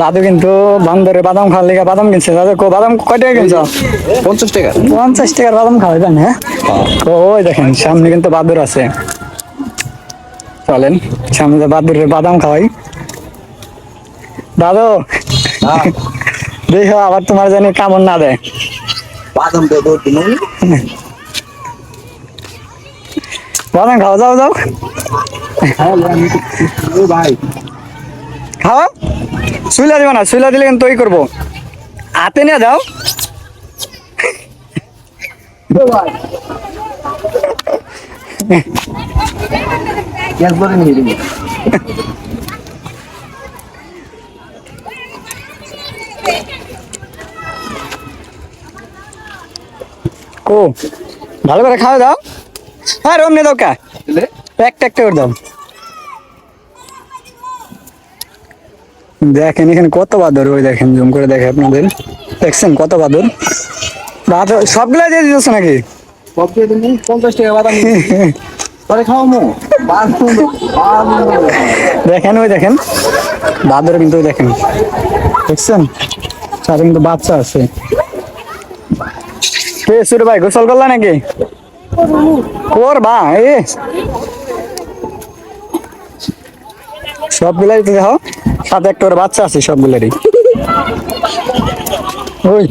দাদু কিন্তু বান্দরে বাদাম খাওয়ার লেগে বাদাম কিনছে। দাদু বাদাম কয় টাকা কিনছো? 50 টাকা। 50 টাকার বাদাম খাওয়াইবেন? হ্যাঁ, ওই দেখেন সামনে কিন্তু বাদুর আছে। চলেন সামনে বাদুরের বাদাম খাওয়াই। দাদু দেখো আবার তোমার জানি কামড় না দেয়। বাদাম দেবো তুমি। বাদাম খাও, যাও যাও ভাই খাও। শুইলা দিবা না, শুইলা দিলে কিন্তু ওই করবো, হাতে নিয়ে যাও। গ্যাস ভরে নিয়ে দিবি। ও ভালো করে খাওয়া দাও। হ্যাঁ রমনি দাও কা, একটা একটা করে দাও। দেখেন এখানে কত বাদর, ওই দেখেন জুম করে দেখে আপনাদের, দেখছেন কত বাদর। বাদর সবগুলাই দিয়ে দিতেছে নাকি? সব দিয়ে তুমি 50 টাকা বাদাম পরে খাও মো। দেখেন ওই দেখেন বাদর কিন্তু, ওই দেখেন দেখছেন সাথে কিন্তু বাচ্চা আছে। কে সুরে ভাই গোসল করলা নাকি? করবা এই সবগুলাই তো দেখো, সাথে একটা করে বাচ্চা আছে সবগুলারই। ওই